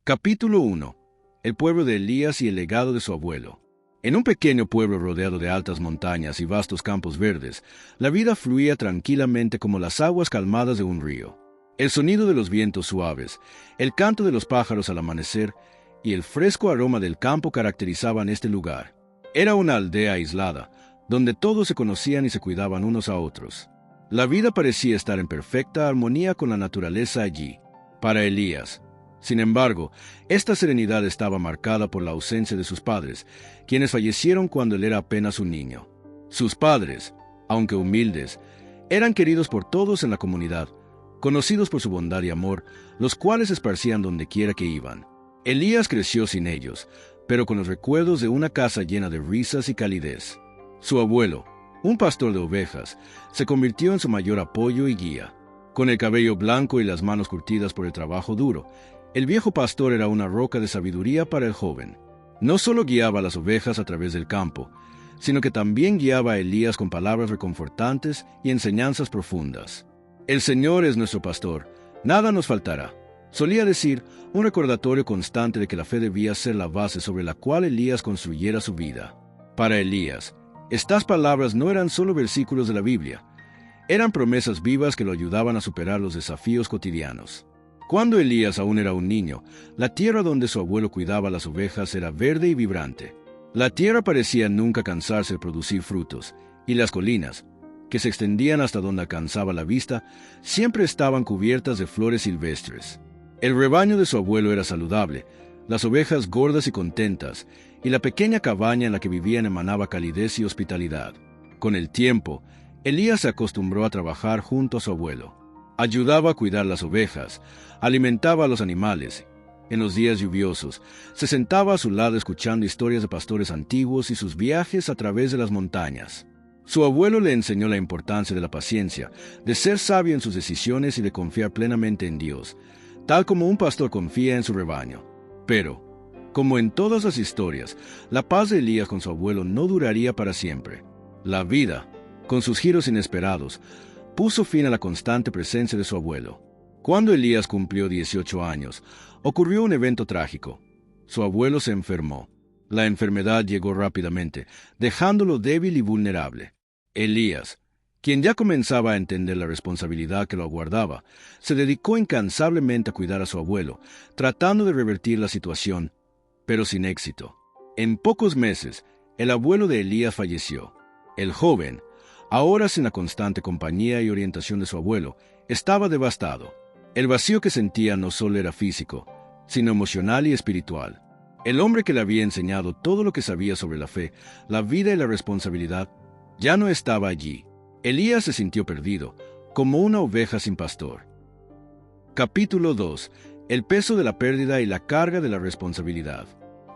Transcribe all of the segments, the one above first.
Capítulo 1. El pueblo de Elías y el legado de su abuelo. En un pequeño pueblo rodeado de altas montañas y vastos campos verdes, la vida fluía tranquilamente como las aguas calmadas de un río. El sonido de los vientos suaves, el canto de los pájaros al amanecer y el fresco aroma del campo caracterizaban este lugar. Era una aldea aislada, donde todos se conocían y se cuidaban unos a otros. La vida parecía estar en perfecta armonía con la naturaleza allí. Para Elías, sin embargo, esta serenidad estaba marcada por la ausencia de sus padres, quienes fallecieron cuando él era apenas un niño. Sus padres, aunque humildes, eran queridos por todos en la comunidad, conocidos por su bondad y amor, los cuales se esparcían donde quiera que iban. Elías creció sin ellos, pero con los recuerdos de una casa llena de risas y calidez. Su abuelo, un pastor de ovejas, se convirtió en su mayor apoyo y guía. Con el cabello blanco y las manos curtidas por el trabajo duro, el viejo pastor era una roca de sabiduría para el joven. No solo guiaba a las ovejas a través del campo, sino que también guiaba a Elías con palabras reconfortantes y enseñanzas profundas. El Señor es nuestro pastor, nada nos faltará. Solía decir, un recordatorio constante de que la fe debía ser la base sobre la cual Elías construyera su vida. Para Elías, estas palabras no eran solo versículos de la Biblia, eran promesas vivas que lo ayudaban a superar los desafíos cotidianos. Cuando Elías aún era un niño, la tierra donde su abuelo cuidaba las ovejas era verde y vibrante. La tierra parecía nunca cansarse de producir frutos, y las colinas, que se extendían hasta donde alcanzaba la vista, siempre estaban cubiertas de flores silvestres. El rebaño de su abuelo era saludable, las ovejas gordas y contentas, y la pequeña cabaña en la que vivían emanaba calidez y hospitalidad. Con el tiempo, Elías se acostumbró a trabajar junto a su abuelo. Ayudaba a cuidar las ovejas, alimentaba a los animales. En los días lluviosos, se sentaba a su lado escuchando historias de pastores antiguos y sus viajes a través de las montañas. Su abuelo le enseñó la importancia de la paciencia, de ser sabio en sus decisiones y de confiar plenamente en Dios, tal como un pastor confía en su rebaño. Pero, como en todas las historias, la paz de Elías con su abuelo no duraría para siempre. La vida, con sus giros inesperados, puso fin a la constante presencia de su abuelo. Cuando Elías cumplió 18 años, ocurrió un evento trágico. Su abuelo se enfermó. La enfermedad llegó rápidamente, dejándolo débil y vulnerable. Elías, quien ya comenzaba a entender la responsabilidad que lo aguardaba, se dedicó incansablemente a cuidar a su abuelo, tratando de revertir la situación, pero sin éxito. En pocos meses, el abuelo de Elías falleció. El joven, ahora sin la constante compañía y orientación de su abuelo, estaba devastado. El vacío que sentía no solo era físico, sino emocional y espiritual. El hombre que le había enseñado todo lo que sabía sobre la fe, la vida y la responsabilidad, ya no estaba allí. Elías se sintió perdido, como una oveja sin pastor. Capítulo 2. El peso de la pérdida y la carga de la responsabilidad.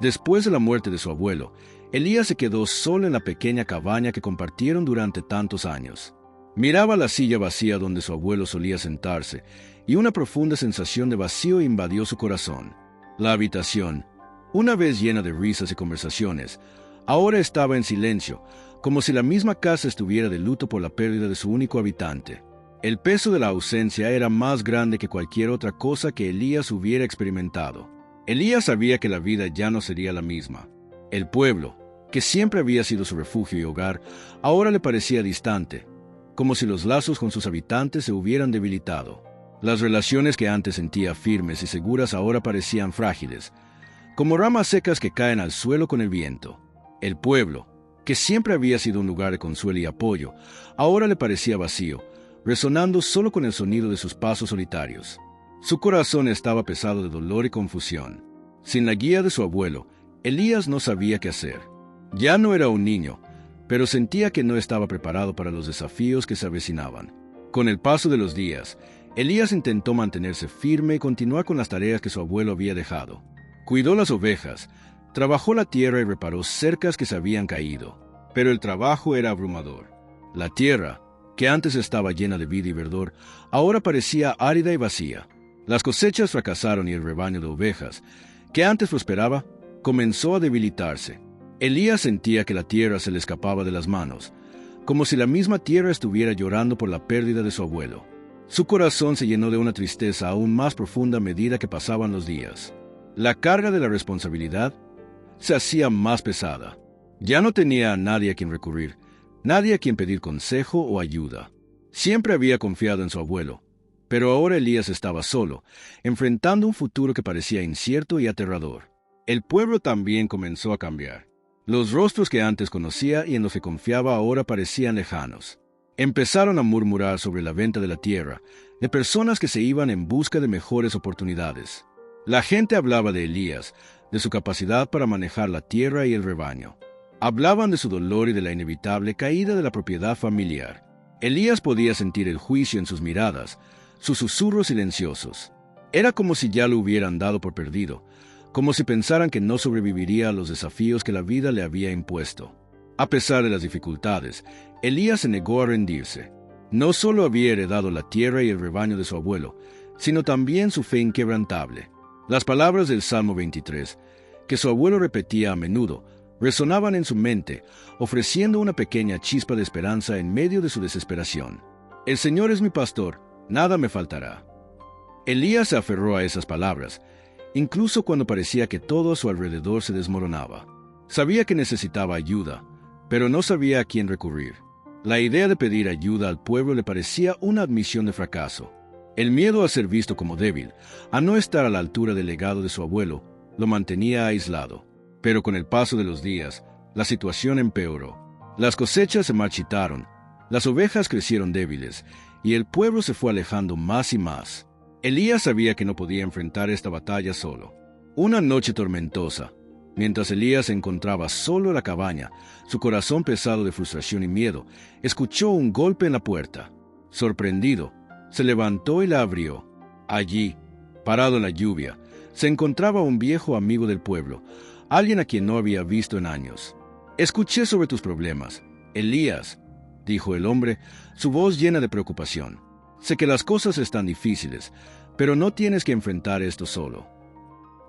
Después de la muerte de su abuelo, Elías se quedó solo en la pequeña cabaña que compartieron durante tantos años. Miraba la silla vacía donde su abuelo solía sentarse, y una profunda sensación de vacío invadió su corazón. La habitación, una vez llena de risas y conversaciones, ahora estaba en silencio, como si la misma casa estuviera de luto por la pérdida de su único habitante. El peso de la ausencia era más grande que cualquier otra cosa que Elías hubiera experimentado. Elías sabía que la vida ya no sería la misma. El pueblo, que siempre había sido su refugio y hogar, ahora le parecía distante, como si los lazos con sus habitantes se hubieran debilitado. Las relaciones que antes sentía firmes y seguras ahora parecían frágiles, como ramas secas que caen al suelo con el viento. El pueblo, que siempre había sido un lugar de consuelo y apoyo, ahora le parecía vacío, resonando solo con el sonido de sus pasos solitarios. Su corazón estaba pesado de dolor y confusión. Sin la guía de su abuelo, Elías no sabía qué hacer. Ya no era un niño, pero sentía que no estaba preparado para los desafíos que se avecinaban. Con el paso de los días, Elías intentó mantenerse firme y continuar con las tareas que su abuelo había dejado. Cuidó las ovejas, trabajó la tierra y reparó cercas que se habían caído. Pero el trabajo era abrumador. La tierra, que antes estaba llena de vida y verdor, ahora parecía árida y vacía. Las cosechas fracasaron y el rebaño de ovejas, que antes prosperaba, comenzó a debilitarse. Elías sentía que la tierra se le escapaba de las manos, como si la misma tierra estuviera llorando por la pérdida de su abuelo. Su corazón se llenó de una tristeza aún más profunda a medida que pasaban los días. La carga de la responsabilidad se hacía más pesada. Ya no tenía a nadie a quien recurrir, nadie a quien pedir consejo o ayuda. Siempre había confiado en su abuelo, pero ahora Elías estaba solo, enfrentando un futuro que parecía incierto y aterrador. El pueblo también comenzó a cambiar. Los rostros que antes conocía y en los que confiaba ahora parecían lejanos. Empezaron a murmurar sobre la venta de la tierra, de personas que se iban en busca de mejores oportunidades. La gente hablaba de Elías, de su capacidad para manejar la tierra y el rebaño. Hablaban de su dolor y de la inevitable caída de la propiedad familiar. Elías podía sentir el juicio en sus miradas, sus susurros silenciosos. Era como si ya lo hubieran dado por perdido, como si pensaran que no sobreviviría a los desafíos que la vida le había impuesto. A pesar de las dificultades, Elías se negó a rendirse. No solo había heredado la tierra y el rebaño de su abuelo, sino también su fe inquebrantable. Las palabras del Salmo 23, que su abuelo repetía a menudo, resonaban en su mente, ofreciendo una pequeña chispa de esperanza en medio de su desesperación. El Señor es mi pastor, nada me faltará. Elías se aferró a esas palabras, incluso cuando parecía que todo a su alrededor se desmoronaba. Sabía que necesitaba ayuda, pero no sabía a quién recurrir. La idea de pedir ayuda al pueblo le parecía una admisión de fracaso. El miedo a ser visto como débil, a no estar a la altura del legado de su abuelo, lo mantenía aislado. Pero con el paso de los días, la situación empeoró. Las cosechas se marchitaron, las ovejas crecieron débiles, y el pueblo se fue alejando más y más. Elías sabía que no podía enfrentar esta batalla solo. Una noche tormentosa, mientras Elías se encontraba solo en la cabaña, su corazón pesado de frustración y miedo, escuchó un golpe en la puerta. Sorprendido, se levantó y la abrió. Allí, parado en la lluvia, se encontraba un viejo amigo del pueblo, alguien a quien no había visto en años. «Escuché sobre tus problemas, Elías», dijo el hombre, su voz llena de preocupación. «Sé que las cosas están difíciles, pero no tienes que enfrentar esto solo».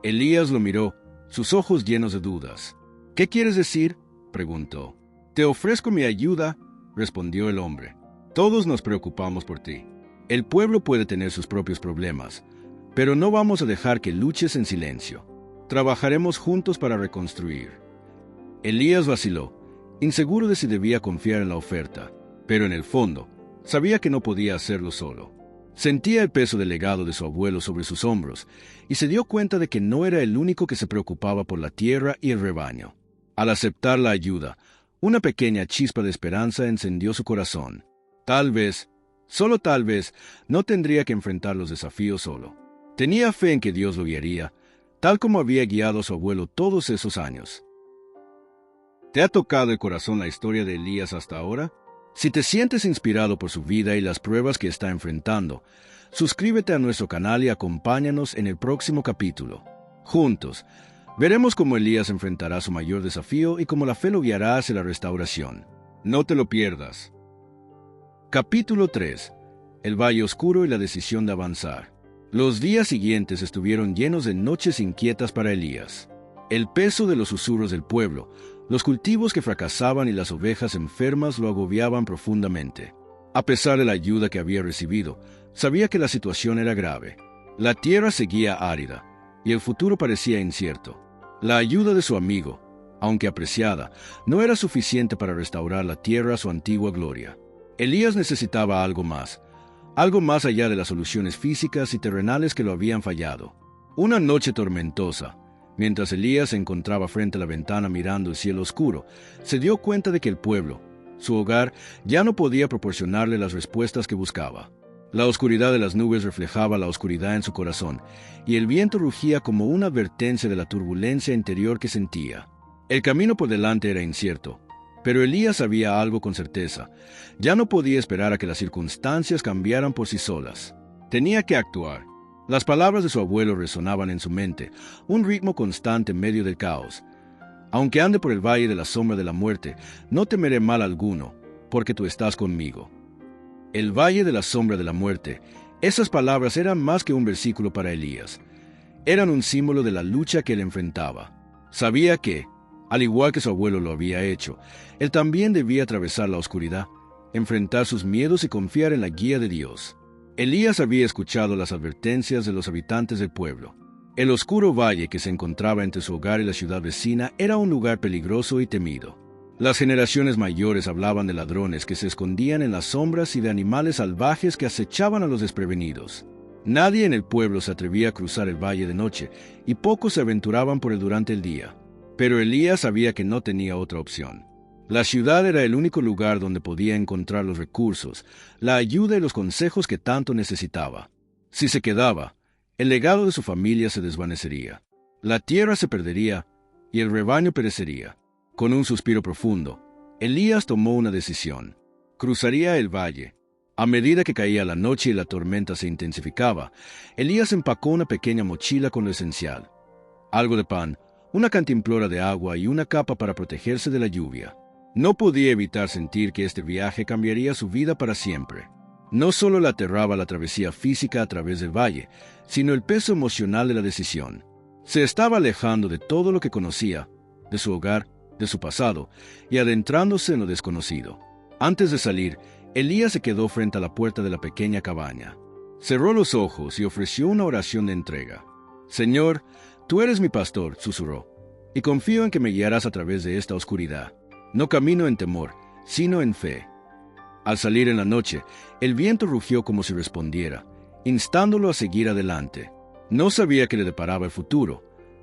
Elías lo miró, sus ojos llenos de dudas. «¿Qué quieres decir?», preguntó. «Te ofrezco mi ayuda», respondió el hombre. «Todos nos preocupamos por ti. El pueblo puede tener sus propios problemas, pero no vamos a dejar que luches en silencio. Trabajaremos juntos para reconstruir». Elías vaciló, inseguro de si debía confiar en la oferta, pero en el fondo, sabía que no podía hacerlo solo. Sentía el peso del legado de su abuelo sobre sus hombros y se dio cuenta de que no era el único que se preocupaba por la tierra y el rebaño. Al aceptar la ayuda, una pequeña chispa de esperanza encendió su corazón. Tal vez, solo tal vez, no tendría que enfrentar los desafíos solo. Tenía fe en que Dios lo guiaría, tal como había guiado a su abuelo todos esos años. ¿Te ha tocado el corazón la historia de Elías hasta ahora? Si te sientes inspirado por su vida y las pruebas que está enfrentando, suscríbete a nuestro canal y acompáñanos en el próximo capítulo. Juntos, veremos cómo Elías enfrentará su mayor desafío y cómo la fe lo guiará hacia la restauración. No te lo pierdas. Capítulo 3. El valle oscuro y la decisión de avanzar. Los días siguientes estuvieron llenos de noches inquietas para Elías. El peso de los susurros del pueblo, los cultivos que fracasaban y las ovejas enfermas lo agobiaban profundamente. A pesar de la ayuda que había recibido, sabía que la situación era grave. La tierra seguía árida, y el futuro parecía incierto. La ayuda de su amigo, aunque apreciada, no era suficiente para restaurar la tierra a su antigua gloria. Elías necesitaba algo más allá de las soluciones físicas y terrenales que lo habían fallado. Una noche tormentosa, mientras Elías se encontraba frente a la ventana mirando el cielo oscuro, se dio cuenta de que el pueblo, su hogar, ya no podía proporcionarle las respuestas que buscaba. La oscuridad de las nubes reflejaba la oscuridad en su corazón, y el viento rugía como una advertencia de la turbulencia interior que sentía. El camino por delante era incierto, pero Elías sabía algo con certeza. Ya no podía esperar a que las circunstancias cambiaran por sí solas. Tenía que actuar. Las palabras de su abuelo resonaban en su mente, un ritmo constante en medio del caos. Aunque ande por el valle de la sombra de la muerte, no temeré mal alguno, porque tú estás conmigo. El valle de la sombra de la muerte, esas palabras eran más que un versículo para Elías. Eran un símbolo de la lucha que él enfrentaba. Sabía que, al igual que su abuelo lo había hecho, él también debía atravesar la oscuridad, enfrentar sus miedos y confiar en la guía de Dios. Elías había escuchado las advertencias de los habitantes del pueblo. El oscuro valle que se encontraba entre su hogar y la ciudad vecina era un lugar peligroso y temido. Las generaciones mayores hablaban de ladrones que se escondían en las sombras y de animales salvajes que acechaban a los desprevenidos. Nadie en el pueblo se atrevía a cruzar el valle de noche, y pocos se aventuraban por él durante el día. Pero Elías sabía que no tenía otra opción. La ciudad era el único lugar donde podía encontrar los recursos, la ayuda y los consejos que tanto necesitaba. Si se quedaba, el legado de su familia se desvanecería. La tierra se perdería y el rebaño perecería. Con un suspiro profundo, Elías tomó una decisión. Cruzaría el valle. A medida que caía la noche y la tormenta se intensificaba, Elías empacó una pequeña mochila con lo esencial: algo de pan, una cantimplora de agua y una capa para protegerse de la lluvia. No podía evitar sentir que este viaje cambiaría su vida para siempre. No solo le aterraba la travesía física a través del valle, sino el peso emocional de la decisión. Se estaba alejando de todo lo que conocía, de su hogar, de su pasado, y adentrándose en lo desconocido. Antes de salir, Elías se quedó frente a la puerta de la pequeña cabaña. Cerró los ojos y ofreció una oración de entrega. «Señor, tú eres mi pastor», susurró, «y confío en que me guiarás a través de esta oscuridad. No camino en temor, sino en fe». Al salir en la noche, el viento rugió como si respondiera, instándolo a seguir adelante. No sabía qué le deparaba el futuro,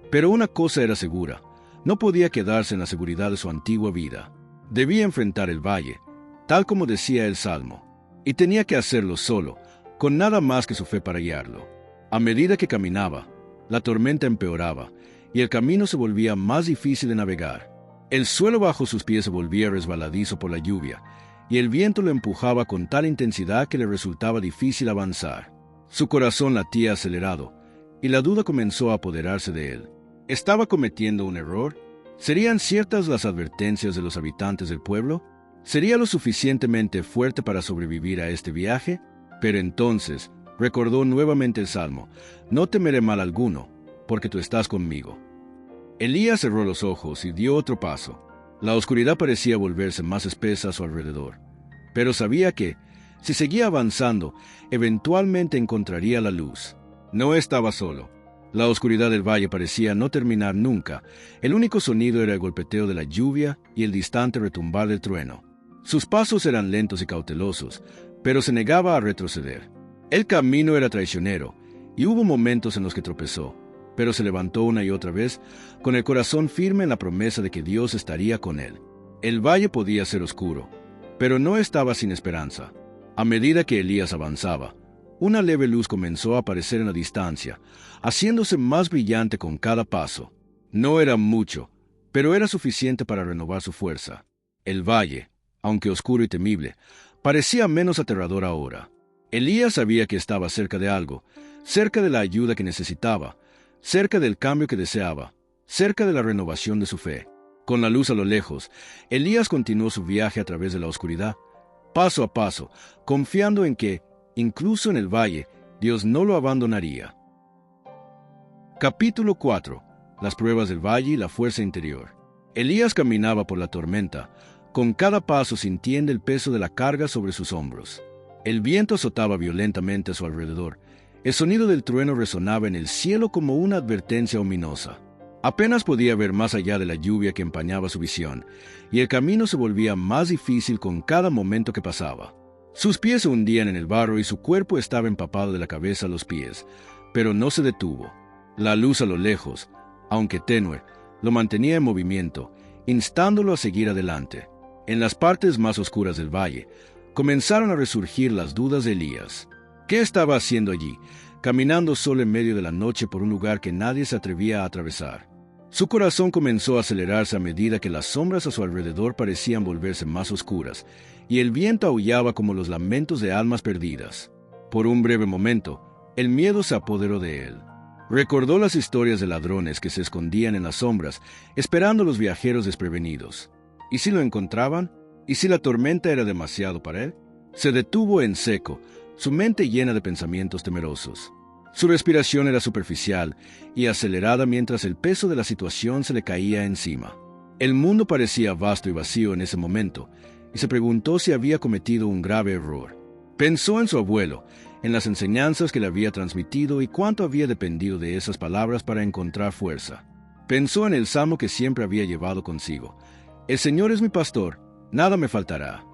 pero una cosa era segura: no podía quedarse en la seguridad de su antigua vida. Debía enfrentar el valle, tal como decía el Salmo, y tenía que hacerlo solo, con nada más que su fe para guiarlo. A medida que caminaba, la tormenta empeoraba, y el camino se volvía más difícil de navegar. El suelo bajo sus pies se volvía resbaladizo por la lluvia, y el viento lo empujaba con tal intensidad que le resultaba difícil avanzar. Su corazón latía acelerado, y la duda comenzó a apoderarse de él. ¿Estaba cometiendo un error? ¿Serían ciertas las advertencias de los habitantes del pueblo? ¿Sería lo suficientemente fuerte para sobrevivir a este viaje? Pero entonces recordó nuevamente el Salmo: «No temeré mal alguno, porque tú estás conmigo». Elías cerró los ojos y dio otro paso. La oscuridad parecía volverse más espesa a su alrededor, pero sabía que, si seguía avanzando, eventualmente encontraría la luz. No estaba solo. La oscuridad del valle parecía no terminar nunca. El único sonido era el golpeteo de la lluvia y el distante retumbar del trueno. Sus pasos eran lentos y cautelosos, pero se negaba a retroceder. El camino era traicionero, y hubo momentos en los que tropezó, pero se levantó una y otra vez, con el corazón firme en la promesa de que Dios estaría con él. El valle podía ser oscuro, pero no estaba sin esperanza. A medida que Elías avanzaba, una leve luz comenzó a aparecer en la distancia, haciéndose más brillante con cada paso. No era mucho, pero era suficiente para renovar su fuerza. El valle, aunque oscuro y temible, parecía menos aterrador ahora. Elías sabía que estaba cerca de algo, cerca de la ayuda que necesitaba, cerca del cambio que deseaba, cerca de la renovación de su fe. Con la luz a lo lejos, Elías continuó su viaje a través de la oscuridad, paso a paso, confiando en que, incluso en el valle, Dios no lo abandonaría. Capítulo 4. Las pruebas del valle y la fuerza interior. Elías caminaba por la tormenta, con cada paso sintiendo el peso de la carga sobre sus hombros. El viento azotaba violentamente a su alrededor. El sonido del trueno resonaba en el cielo como una advertencia ominosa. Apenas podía ver más allá de la lluvia que empañaba su visión, y el camino se volvía más difícil con cada momento que pasaba. Sus pies se hundían en el barro y su cuerpo estaba empapado de la cabeza a los pies, pero no se detuvo. La luz a lo lejos, aunque tenue, lo mantenía en movimiento, instándolo a seguir adelante. En las partes más oscuras del valle, comenzaron a resurgir las dudas de Elías. ¿Qué estaba haciendo allí, caminando solo en medio de la noche por un lugar que nadie se atrevía a atravesar? Su corazón comenzó a acelerarse a medida que las sombras a su alrededor parecían volverse más oscuras, y el viento aullaba como los lamentos de almas perdidas. Por un breve momento, el miedo se apoderó de él. Recordó las historias de ladrones que se escondían en las sombras, esperando a los viajeros desprevenidos. ¿Y si lo encontraban? ¿Y si la tormenta era demasiado para él? Se detuvo en seco, su mente llena de pensamientos temerosos. Su respiración era superficial y acelerada mientras el peso de la situación se le caía encima. El mundo parecía vasto y vacío en ese momento, y se preguntó si había cometido un grave error. Pensó en su abuelo, en las enseñanzas que le había transmitido y cuánto había dependido de esas palabras para encontrar fuerza. Pensó en el salmo que siempre había llevado consigo: «El Señor es mi pastor, nada me faltará».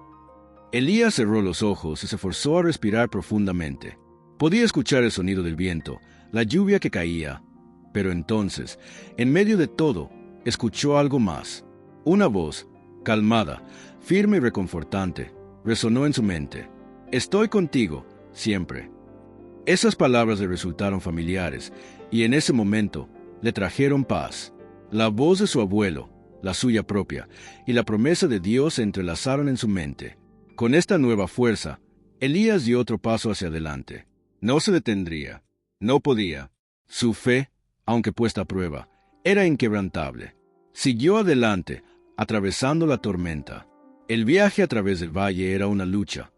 Elías cerró los ojos y se forzó a respirar profundamente. Podía escuchar el sonido del viento, la lluvia que caía, pero entonces, en medio de todo, escuchó algo más. Una voz, calmada, firme y reconfortante, resonó en su mente: «Estoy contigo, siempre». Esas palabras le resultaron familiares, y en ese momento le trajeron paz. La voz de su abuelo, la suya propia, y la promesa de Dios se entrelazaron en su mente. Con esta nueva fuerza, Elías dio otro paso hacia adelante. No se detendría. No podía. Su fe, aunque puesta a prueba, era inquebrantable. Siguió adelante, atravesando la tormenta. El viaje a través del valle era una lucha,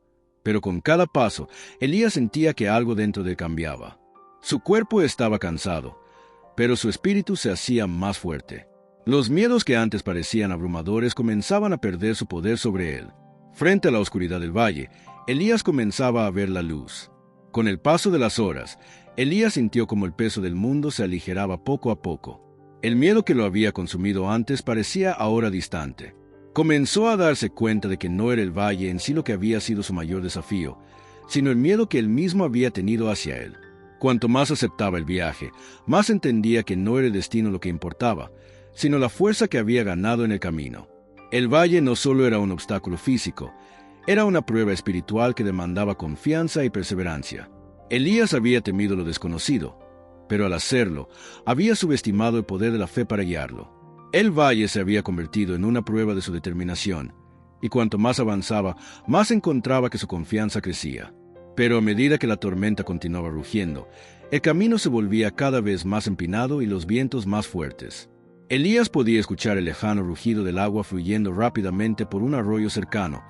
pero con cada paso, Elías sentía que algo dentro de él cambiaba. Su cuerpo estaba cansado, pero su espíritu se hacía más fuerte. Los miedos que antes parecían abrumadores comenzaban a perder su poder sobre él. Frente a la oscuridad del valle, Elías comenzaba a ver la luz. Con el paso de las horas, Elías sintió como el peso del mundo se aligeraba poco a poco. El miedo que lo había consumido antes parecía ahora distante. Comenzó a darse cuenta de que no era el valle en sí lo que había sido su mayor desafío, sino el miedo que él mismo había tenido hacia él. Cuanto más aceptaba el viaje, más entendía que no era el destino lo que importaba, sino la fuerza que había ganado en el camino. El valle no solo era un obstáculo físico, era una prueba espiritual que demandaba confianza y perseverancia. Elías había temido lo desconocido, pero al hacerlo, había subestimado el poder de la fe para guiarlo. El valle se había convertido en una prueba de su determinación, y cuanto más avanzaba, más encontraba que su confianza crecía. Pero a medida que la tormenta continuaba rugiendo, el camino se volvía cada vez más empinado y los vientos más fuertes. Elías podía escuchar el lejano rugido del agua fluyendo rápidamente por un arroyo cercano,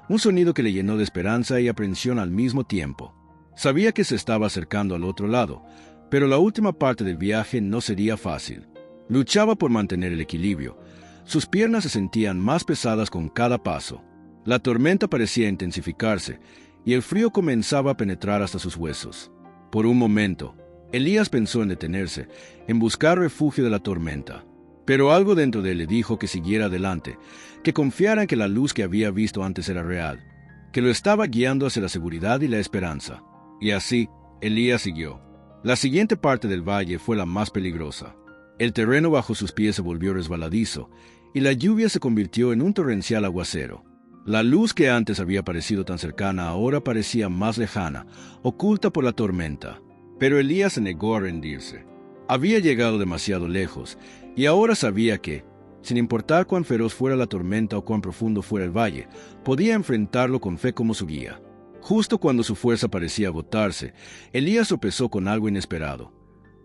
un sonido que le llenó de esperanza y aprensión al mismo tiempo. Sabía que se estaba acercando al otro lado, pero la última parte del viaje no sería fácil. Luchaba por mantener el equilibrio. Sus piernas se sentían más pesadas con cada paso. La tormenta parecía intensificarse, y el frío comenzaba a penetrar hasta sus huesos. Por un momento, Elías pensó en detenerse, en buscar refugio de la tormenta. Pero algo dentro de él le dijo que siguiera adelante, que confiara en que la luz que había visto antes era real, que lo estaba guiando hacia la seguridad y la esperanza. Y así, Elías siguió. La siguiente parte del valle fue la más peligrosa. El terreno bajo sus pies se volvió resbaladizo, y la lluvia se convirtió en un torrencial aguacero. La luz que antes había parecido tan cercana ahora parecía más lejana, oculta por la tormenta. Pero Elías se negó a rendirse. Había llegado demasiado lejos, y ahora sabía que, sin importar cuán feroz fuera la tormenta o cuán profundo fuera el valle, podía enfrentarlo con fe como su guía. Justo cuando su fuerza parecía agotarse, Elías tropezó con algo inesperado.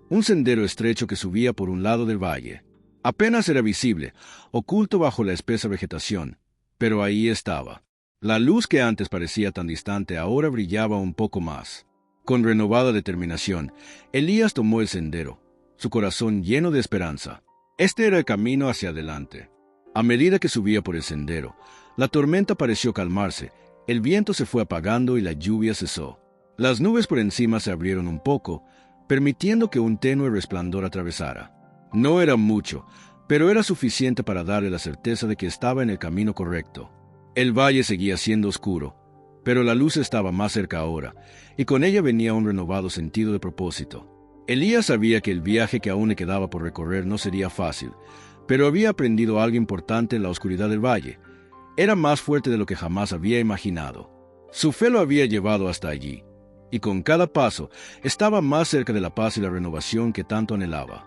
Un sendero estrecho que subía por un lado del valle. Apenas era visible, oculto bajo la espesa vegetación, pero ahí estaba. La luz que antes parecía tan distante ahora brillaba un poco más. Con renovada determinación, Elías tomó el sendero, su corazón lleno de esperanza. Este era el camino hacia adelante. A medida que subía por el sendero, la tormenta pareció calmarse, el viento se fue apagando y la lluvia cesó. Las nubes por encima se abrieron un poco, permitiendo que un tenue resplandor atravesara. No era mucho, pero era suficiente para darle la certeza de que estaba en el camino correcto. El valle seguía siendo oscuro, pero la luz estaba más cerca ahora, y con ella venía un renovado sentido de propósito. Elías sabía que el viaje que aún le quedaba por recorrer no sería fácil, pero había aprendido algo importante en la oscuridad del valle. Era más fuerte de lo que jamás había imaginado. Su fe lo había llevado hasta allí, y con cada paso estaba más cerca de la paz y la renovación que tanto anhelaba.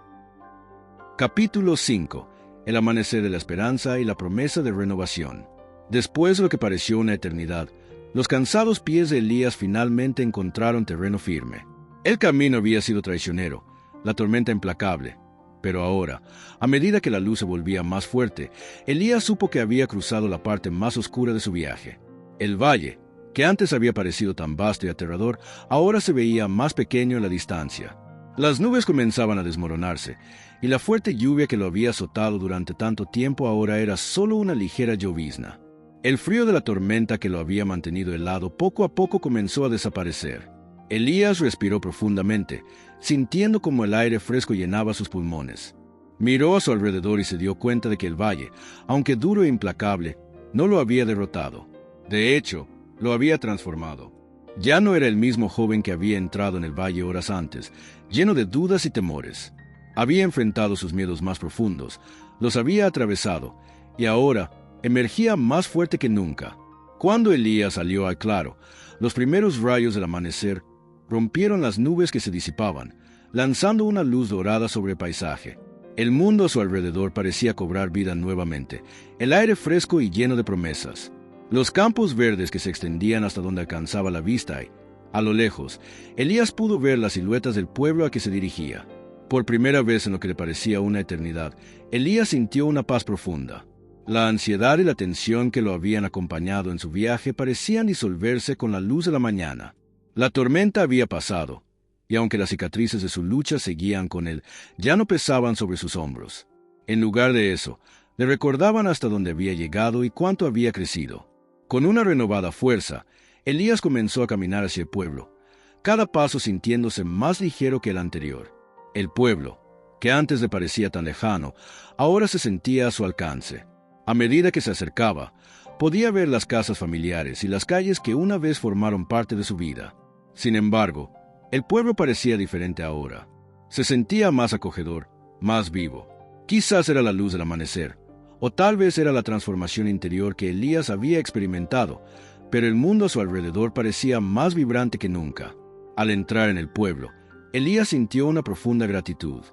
Capítulo 5. El amanecer de la esperanza y la promesa de renovación. Después de lo que pareció una eternidad, los cansados pies de Elías finalmente encontraron terreno firme. El camino había sido traicionero, la tormenta implacable, pero ahora, a medida que la luz se volvía más fuerte, Elías supo que había cruzado la parte más oscura de su viaje. El valle, que antes había parecido tan vasto y aterrador, ahora se veía más pequeño en la distancia. Las nubes comenzaban a desmoronarse, y la fuerte lluvia que lo había azotado durante tanto tiempo ahora era solo una ligera llovizna. El frío de la tormenta que lo había mantenido helado poco a poco comenzó a desaparecer. Elías respiró profundamente, sintiendo como el aire fresco llenaba sus pulmones. Miró a su alrededor y se dio cuenta de que el valle, aunque duro e implacable, no lo había derrotado. De hecho, lo había transformado. Ya no era el mismo joven que había entrado en el valle horas antes, lleno de dudas y temores. Había enfrentado sus miedos más profundos, los había atravesado, y ahora emergía más fuerte que nunca. Cuando Elías salió al claro, los primeros rayos del amanecer rompieron las nubes que se disipaban, lanzando una luz dorada sobre el paisaje. El mundo a su alrededor parecía cobrar vida nuevamente, el aire fresco y lleno de promesas. Los campos verdes que se extendían hasta donde alcanzaba la vista y, a lo lejos, Elías pudo ver las siluetas del pueblo a que se dirigía. Por primera vez en lo que le parecía una eternidad, Elías sintió una paz profunda. La ansiedad y la tensión que lo habían acompañado en su viaje parecían disolverse con la luz de la mañana. La tormenta había pasado, y aunque las cicatrices de su lucha seguían con él, ya no pesaban sobre sus hombros. En lugar de eso, le recordaban hasta dónde había llegado y cuánto había crecido. Con una renovada fuerza, Elías comenzó a caminar hacia el pueblo, cada paso sintiéndose más ligero que el anterior. El pueblo, que antes le parecía tan lejano, ahora se sentía a su alcance. A medida que se acercaba, podía ver las casas familiares y las calles que una vez formaron parte de su vida. Sin embargo, el pueblo parecía diferente ahora. Se sentía más acogedor, más vivo. Quizás era la luz del amanecer, o tal vez era la transformación interior que Elías había experimentado, pero el mundo a su alrededor parecía más vibrante que nunca. Al entrar en el pueblo, Elías sintió una profunda gratitud.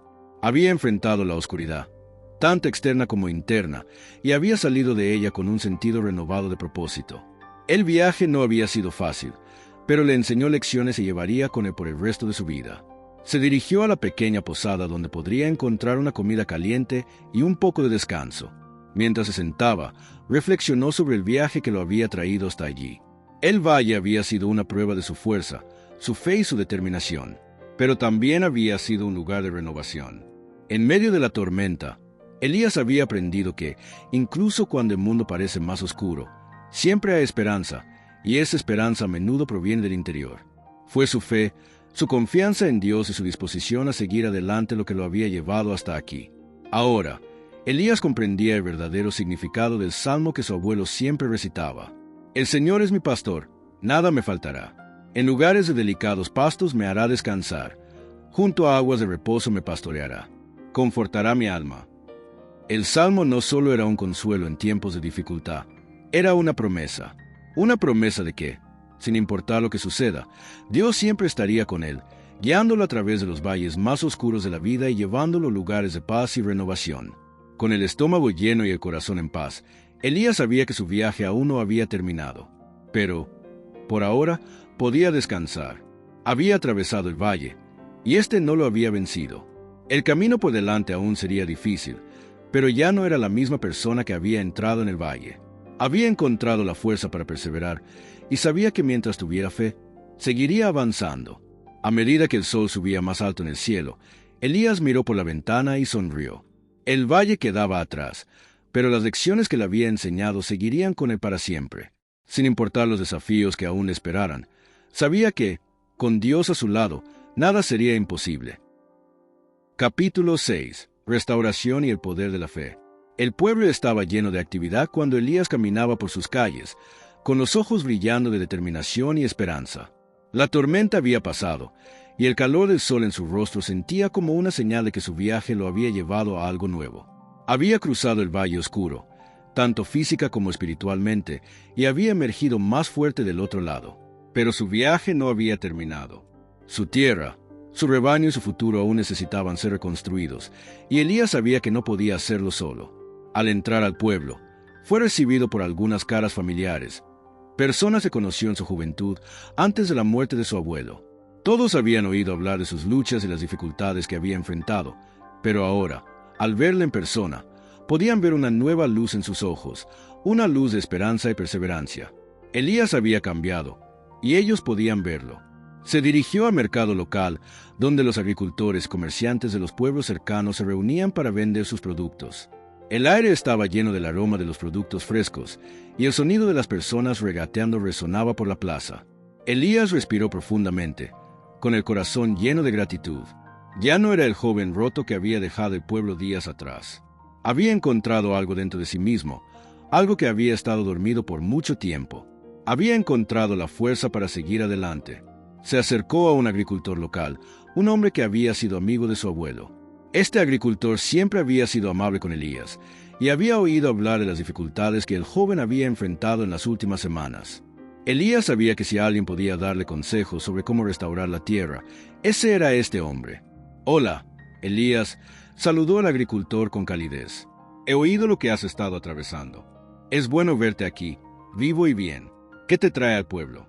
Había enfrentado la oscuridad, tanto externa como interna, y había salido de ella con un sentido renovado de propósito. El viaje no había sido fácil, pero le enseñó lecciones y llevaría con él por el resto de su vida. Se dirigió a la pequeña posada donde podría encontrar una comida caliente y un poco de descanso. Mientras se sentaba, reflexionó sobre el viaje que lo había traído hasta allí. El valle había sido una prueba de su fuerza, su fe y su determinación, pero también había sido un lugar de renovación. En medio de la tormenta, Elías había aprendido que, incluso cuando el mundo parece más oscuro, siempre hay esperanza, y esa esperanza a menudo proviene del interior. Fue su fe, su confianza en Dios y su disposición a seguir adelante lo que lo había llevado hasta aquí. Ahora, Elías comprendía el verdadero significado del salmo que su abuelo siempre recitaba. El Señor es mi pastor, nada me faltará. En lugares de delicados pastos me hará descansar, junto a aguas de reposo me pastoreará, confortará mi alma. El salmo no solo era un consuelo en tiempos de dificultad, era una promesa de que, sin importar lo que suceda, Dios siempre estaría con él, guiándolo a través de los valles más oscuros de la vida y llevándolo a lugares de paz y renovación. Con el estómago lleno y el corazón en paz, Elías sabía que su viaje aún no había terminado. Pero, por ahora, podía descansar. Había atravesado el valle, y éste no lo había vencido. El camino por delante aún sería difícil, pero ya no era la misma persona que había entrado en el valle. Había encontrado la fuerza para perseverar, y sabía que mientras tuviera fe, seguiría avanzando. A medida que el sol subía más alto en el cielo, Elías miró por la ventana y sonrió. El valle quedaba atrás, pero las lecciones que le había enseñado seguirían con él para siempre. Sin importar los desafíos que aún le esperaran, sabía que, con Dios a su lado, nada sería imposible. Capítulo 6. Restauración y el poder de la fe. El pueblo estaba lleno de actividad cuando Elías caminaba por sus calles, con los ojos brillando de determinación y esperanza. La tormenta había pasado, y el calor del sol en su rostro sentía como una señal de que su viaje lo había llevado a algo nuevo. Había cruzado el valle oscuro, tanto física como espiritualmente, y había emergido más fuerte del otro lado. Pero su viaje no había terminado. Su tierra, su rebaño y su futuro aún necesitaban ser reconstruidos, y Elías sabía que no podía hacerlo solo. Al entrar al pueblo, fue recibido por algunas caras familiares, personas que conoció en su juventud antes de la muerte de su abuelo. Todos habían oído hablar de sus luchas y las dificultades que había enfrentado, pero ahora, al verle en persona, podían ver una nueva luz en sus ojos, una luz de esperanza y perseverancia. Elías había cambiado, y ellos podían verlo. Se dirigió al mercado local, donde los agricultores y comerciantes de los pueblos cercanos se reunían para vender sus productos. El aire estaba lleno del aroma de los productos frescos, y el sonido de las personas regateando resonaba por la plaza. Elías respiró profundamente, con el corazón lleno de gratitud. Ya no era el joven roto que había dejado el pueblo días atrás. Había encontrado algo dentro de sí mismo, algo que había estado dormido por mucho tiempo. Había encontrado la fuerza para seguir adelante. Se acercó a un agricultor local, un hombre que había sido amigo de su abuelo. Este agricultor siempre había sido amable con Elías y había oído hablar de las dificultades que el joven había enfrentado en las últimas semanas. Elías sabía que si alguien podía darle consejos sobre cómo restaurar la tierra, ese era este hombre. «Hola», Elías saludó al agricultor con calidez. «He oído lo que has estado atravesando. Es bueno verte aquí, vivo y bien. ¿Qué te trae al pueblo?»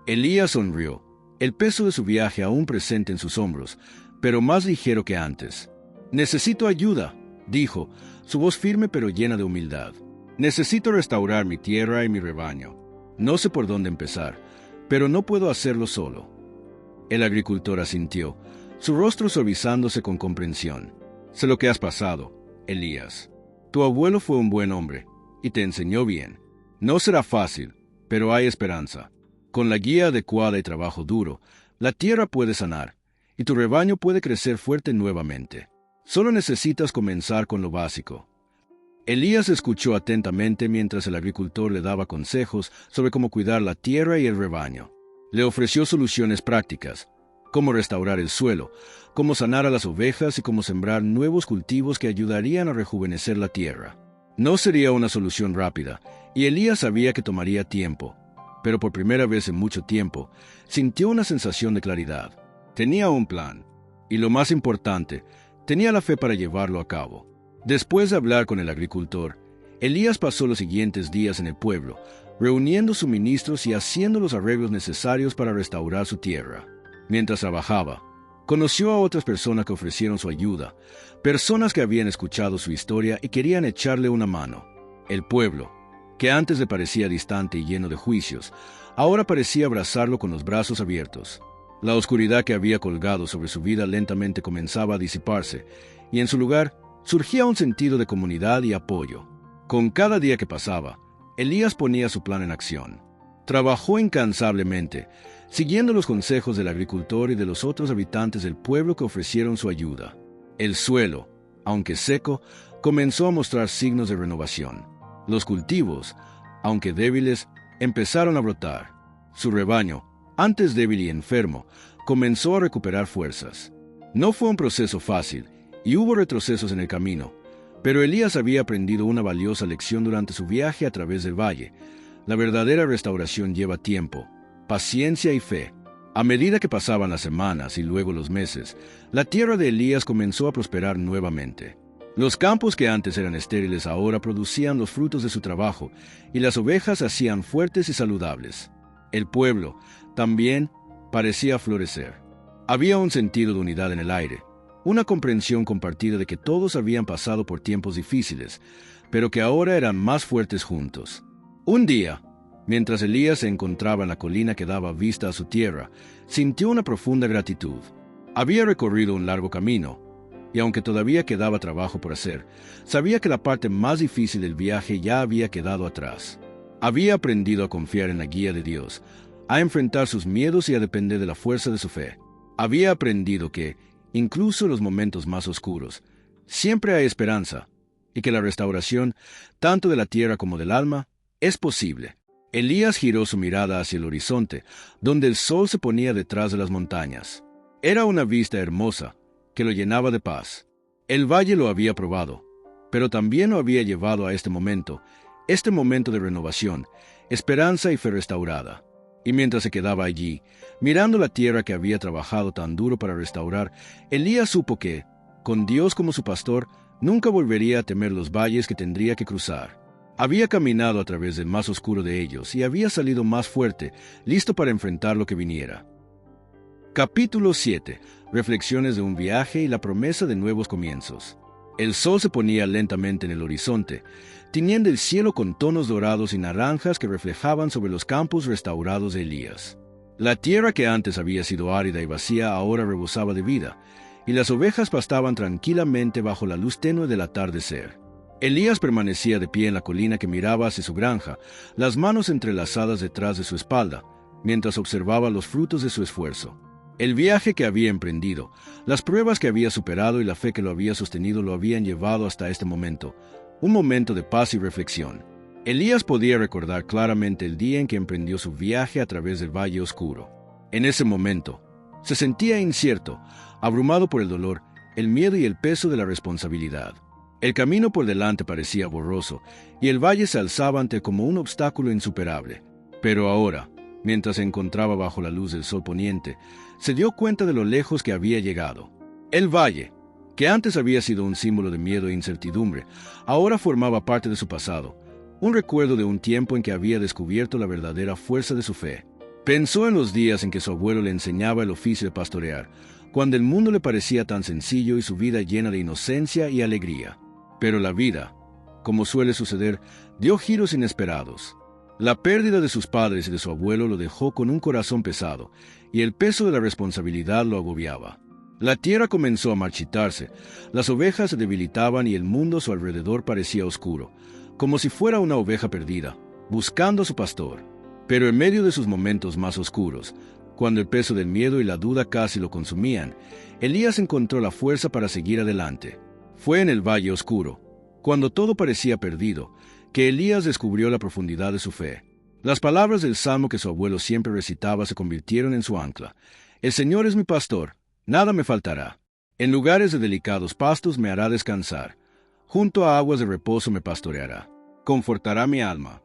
Elías sonrió, el peso de su viaje aún presente en sus hombros, pero más ligero que antes. «Necesito ayuda», dijo, su voz firme pero llena de humildad. «Necesito restaurar mi tierra y mi rebaño. No sé por dónde empezar, pero no puedo hacerlo solo». El agricultor asintió, su rostro suavizándose con comprensión. «Sé lo que has pasado, Elías. Tu abuelo fue un buen hombre y te enseñó bien. No será fácil, pero hay esperanza. Con la guía adecuada y trabajo duro, la tierra puede sanar y tu rebaño puede crecer fuerte nuevamente. Solo necesitas comenzar con lo básico». Elías escuchó atentamente mientras el agricultor le daba consejos sobre cómo cuidar la tierra y el rebaño. Le ofreció soluciones prácticas, cómo restaurar el suelo, cómo sanar a las ovejas y cómo sembrar nuevos cultivos que ayudarían a rejuvenecer la tierra. No sería una solución rápida, y Elías sabía que tomaría tiempo, pero por primera vez en mucho tiempo, sintió una sensación de claridad. Tenía un plan, y lo más importante, tenía la fe para llevarlo a cabo. Después de hablar con el agricultor, Elías pasó los siguientes días en el pueblo, reuniendo suministros y haciendo los arreglos necesarios para restaurar su tierra. Mientras trabajaba, conoció a otras personas que ofrecieron su ayuda, personas que habían escuchado su historia y querían echarle una mano. El pueblo, que antes le parecía distante y lleno de juicios, ahora parecía abrazarlo con los brazos abiertos. La oscuridad que había colgado sobre su vida lentamente comenzaba a disiparse, y en su lugar surgía un sentido de comunidad y apoyo. Con cada día que pasaba, Elías ponía su plan en acción. Trabajó incansablemente, siguiendo los consejos del agricultor y de los otros habitantes del pueblo que ofrecieron su ayuda. El suelo, aunque seco, comenzó a mostrar signos de renovación. Los cultivos, aunque débiles, empezaron a brotar. Su rebaño, antes débil y enfermo, comenzó a recuperar fuerzas. No fue un proceso fácil, y hubo retrocesos en el camino, pero Elías había aprendido una valiosa lección durante su viaje a través del valle. La verdadera restauración lleva tiempo, paciencia y fe. A medida que pasaban las semanas y luego los meses, la tierra de Elías comenzó a prosperar nuevamente. Los campos que antes eran estériles ahora producían los frutos de su trabajo, y las ovejas se hacían fuertes y saludables. El pueblo también parecía florecer. Había un sentido de unidad en el aire, una comprensión compartida de que todos habían pasado por tiempos difíciles, pero que ahora eran más fuertes juntos. Un día, mientras Elías se encontraba en la colina que daba vista a su tierra, sintió una profunda gratitud. Había recorrido un largo camino, y aunque todavía quedaba trabajo por hacer, sabía que la parte más difícil del viaje ya había quedado atrás. Había aprendido a confiar en la guía de Dios, a enfrentar sus miedos y a depender de la fuerza de su fe. Había aprendido que, incluso en los momentos más oscuros, siempre hay esperanza, y que la restauración, tanto de la tierra como del alma, es posible. Elías giró su mirada hacia el horizonte, donde el sol se ponía detrás de las montañas. Era una vista hermosa, que lo llenaba de paz. El valle lo había probado, pero también lo había llevado a este momento de renovación, esperanza y fe restaurada. Y mientras se quedaba allí, mirando la tierra que había trabajado tan duro para restaurar, Elías supo que, con Dios como su pastor, nunca volvería a temer los valles que tendría que cruzar. Había caminado a través del más oscuro de ellos y había salido más fuerte, listo para enfrentar lo que viniera. Capítulo 7. Reflexiones de un viaje y la promesa de nuevos comienzos. El sol se ponía lentamente en el horizonte, tiñendo el cielo con tonos dorados y naranjas que reflejaban sobre los campos restaurados de Elías. La tierra que antes había sido árida y vacía ahora rebosaba de vida, y las ovejas pastaban tranquilamente bajo la luz tenue del atardecer. Elías permanecía de pie en la colina que miraba hacia su granja, las manos entrelazadas detrás de su espalda, mientras observaba los frutos de su esfuerzo. El viaje que había emprendido, las pruebas que había superado y la fe que lo había sostenido lo habían llevado hasta este momento, un momento de paz y reflexión. Elías podía recordar claramente el día en que emprendió su viaje a través del valle oscuro. En ese momento, se sentía incierto, abrumado por el dolor, el miedo y el peso de la responsabilidad. El camino por delante parecía borroso, y el valle se alzaba ante él como un obstáculo insuperable. Pero ahora, mientras se encontraba bajo la luz del sol poniente, se dio cuenta de lo lejos que había llegado. El valle, que antes había sido un símbolo de miedo e incertidumbre, ahora formaba parte de su pasado, un recuerdo de un tiempo en que había descubierto la verdadera fuerza de su fe. Pensó en los días en que su abuelo le enseñaba el oficio de pastorear, cuando el mundo le parecía tan sencillo y su vida llena de inocencia y alegría. Pero la vida, como suele suceder, dio giros inesperados. La pérdida de sus padres y de su abuelo lo dejó con un corazón pesado, y el peso de la responsabilidad lo agobiaba. La tierra comenzó a marchitarse, las ovejas se debilitaban y el mundo a su alrededor parecía oscuro, como si fuera una oveja perdida, buscando a su pastor. Pero en medio de sus momentos más oscuros, cuando el peso del miedo y la duda casi lo consumían, Elías encontró la fuerza para seguir adelante. Fue en el valle oscuro, cuando todo parecía perdido, que Elías descubrió la profundidad de su fe. Las palabras del salmo que su abuelo siempre recitaba se convirtieron en su ancla. El Señor es mi pastor, nada me faltará. En lugares de delicados pastos me hará descansar. Junto a aguas de reposo me pastoreará. Confortará mi alma.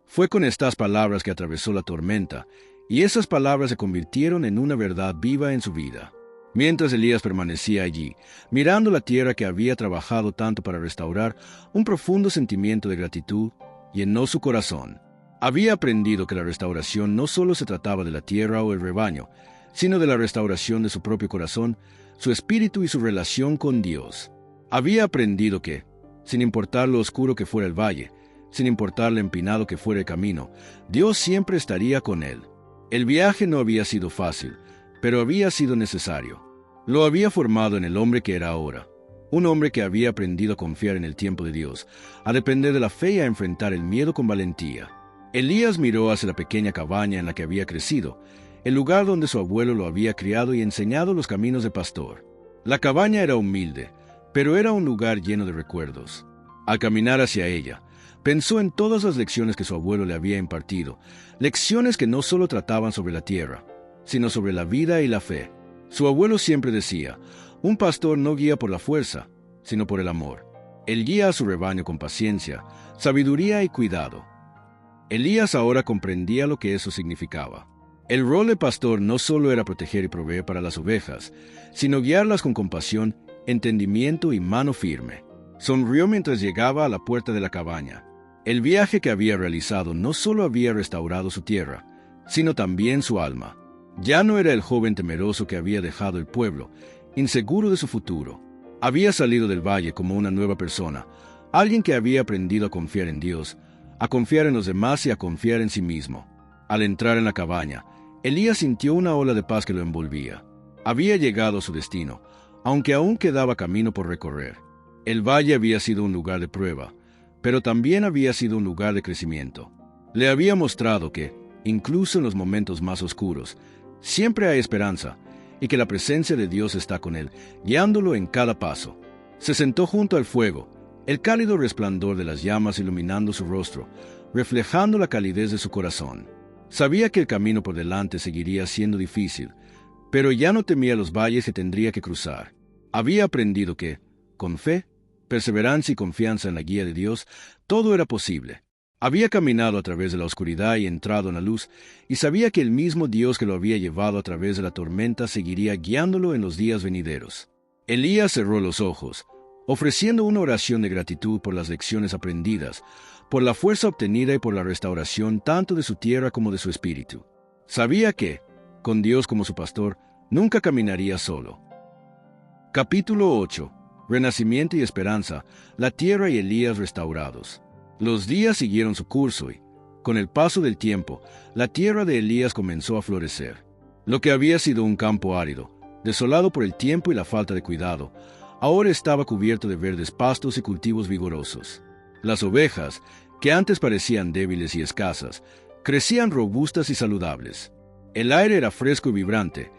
Fue con estas palabras que atravesó la tormenta, y esas palabras se convirtieron en una verdad viva en su vida. Mientras Elías permanecía allí, mirando la tierra que había trabajado tanto para restaurar, un profundo sentimiento de gratitud llenó su corazón. Había aprendido que la restauración no solo se trataba de la tierra o el rebaño, sino de la restauración de su propio corazón, su espíritu y su relación con Dios. Había aprendido que, sin importar lo oscuro que fuera el valle, sin importar lo empinado que fuera el camino, Dios siempre estaría con él. El viaje no había sido fácil, pero había sido necesario. Lo había formado en el hombre que era ahora, un hombre que había aprendido a confiar en el tiempo de Dios, a depender de la fe y a enfrentar el miedo con valentía. Elías miró hacia la pequeña cabaña en la que había crecido, el lugar donde su abuelo lo había criado y enseñado los caminos de pastor. La cabaña era humilde, pero era un lugar lleno de recuerdos. Al caminar hacia ella, pensó en todas las lecciones que su abuelo le había impartido, lecciones que no solo trataban sobre la tierra, sino sobre la vida y la fe. Su abuelo siempre decía, un pastor no guía por la fuerza, sino por el amor. Él guía a su rebaño con paciencia, sabiduría y cuidado. Elías ahora comprendía lo que eso significaba. El rol de pastor no solo era proteger y proveer para las ovejas, sino guiarlas con compasión, entendimiento y mano firme. Sonrió mientras llegaba a la puerta de la cabaña. El viaje que había realizado no solo había restaurado su tierra, sino también su alma. Ya no era el joven temeroso que había dejado el pueblo, inseguro de su futuro. Había salido del valle como una nueva persona, alguien que había aprendido a confiar en Dios, a confiar en los demás y a confiar en sí mismo. Al entrar en la cabaña, Elías sintió una ola de paz que lo envolvía. Había llegado a su destino, aunque aún quedaba camino por recorrer. El valle había sido un lugar de prueba, pero también había sido un lugar de crecimiento. Le había mostrado que, incluso en los momentos más oscuros, siempre hay esperanza, y que la presencia de Dios está con él, guiándolo en cada paso. Se sentó junto al fuego, el cálido resplandor de las llamas iluminando su rostro, reflejando la calidez de su corazón. Sabía que el camino por delante seguiría siendo difícil, pero ya no temía los valles que tendría que cruzar. Había aprendido que, con fe, perseverancia y confianza en la guía de Dios, todo era posible. Había caminado a través de la oscuridad y entrado en la luz, y sabía que el mismo Dios que lo había llevado a través de la tormenta seguiría guiándolo en los días venideros. Elías cerró los ojos, ofreciendo una oración de gratitud por las lecciones aprendidas, por la fuerza obtenida y por la restauración tanto de su tierra como de su espíritu. Sabía que, con Dios como su pastor, nunca caminaría solo. Capítulo 8. Renacimiento y esperanza, la tierra y Elías restaurados. Los días siguieron su curso y, con el paso del tiempo, la tierra de Elías comenzó a florecer. Lo que había sido un campo árido, desolado por el tiempo y la falta de cuidado, ahora estaba cubierto de verdes pastos y cultivos vigorosos. Las ovejas, que antes parecían débiles y escasas, crecían robustas y saludables. El aire era fresco y vibrante,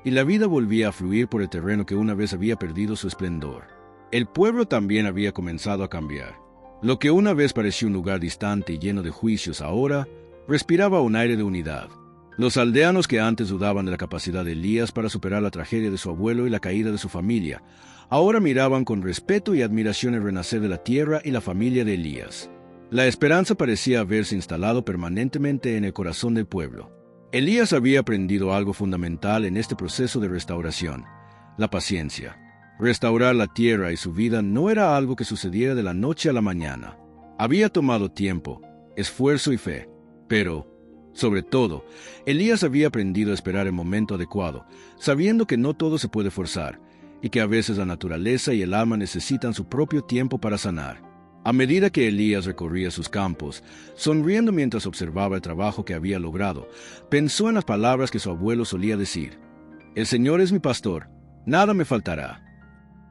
y la vida volvía a fluir por el terreno que una vez había perdido su esplendor. El pueblo también había comenzado a cambiar. Lo que una vez parecía un lugar distante y lleno de juicios, ahora respiraba un aire de unidad. Los aldeanos que antes dudaban de la capacidad de Elías para superar la tragedia de su abuelo y la caída de su familia, ahora miraban con respeto y admiración el renacer de la tierra y la familia de Elías. La esperanza parecía haberse instalado permanentemente en el corazón del pueblo. Elías había aprendido algo fundamental en este proceso de restauración: la paciencia. Restaurar la tierra y su vida no era algo que sucediera de la noche a la mañana. Había tomado tiempo, esfuerzo y fe. Pero, sobre todo, Elías había aprendido a esperar el momento adecuado, sabiendo que no todo se puede forzar, y que a veces la naturaleza y el alma necesitan su propio tiempo para sanar. A medida que Elías recorría sus campos, sonriendo mientras observaba el trabajo que había logrado, pensó en las palabras que su abuelo solía decir: «El Señor es mi pastor, nada me faltará».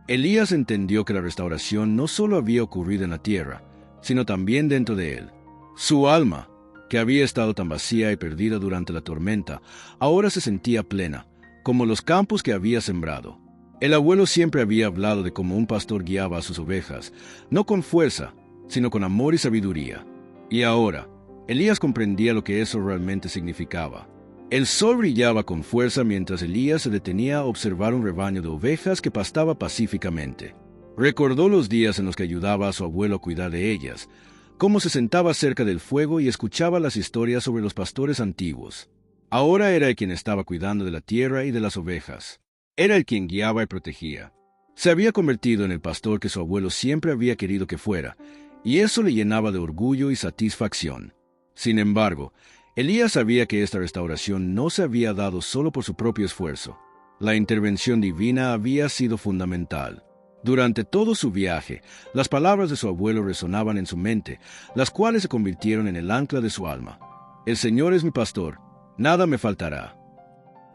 Elías entendió que la restauración no solo había ocurrido en la tierra, sino también dentro de él. Su alma, que había estado tan vacía y perdida durante la tormenta, ahora se sentía plena, como los campos que había sembrado. El abuelo siempre había hablado de cómo un pastor guiaba a sus ovejas, no con fuerza, sino con amor y sabiduría. Y ahora, Elías comprendía lo que eso realmente significaba. El sol brillaba con fuerza mientras Elías se detenía a observar un rebaño de ovejas que pastaba pacíficamente. Recordó los días en los que ayudaba a su abuelo a cuidar de ellas, cómo se sentaba cerca del fuego y escuchaba las historias sobre los pastores antiguos. Ahora era el quien estaba cuidando de la tierra y de las ovejas. Era el quien guiaba y protegía. Se había convertido en el pastor que su abuelo siempre había querido que fuera, y eso le llenaba de orgullo y satisfacción. Sin embargo, Elías sabía que esta restauración no se había dado solo por su propio esfuerzo. La intervención divina había sido fundamental. Durante todo su viaje, las palabras de su abuelo resonaban en su mente, las cuales se convirtieron en el ancla de su alma. «El Señor es mi pastor, nada me faltará».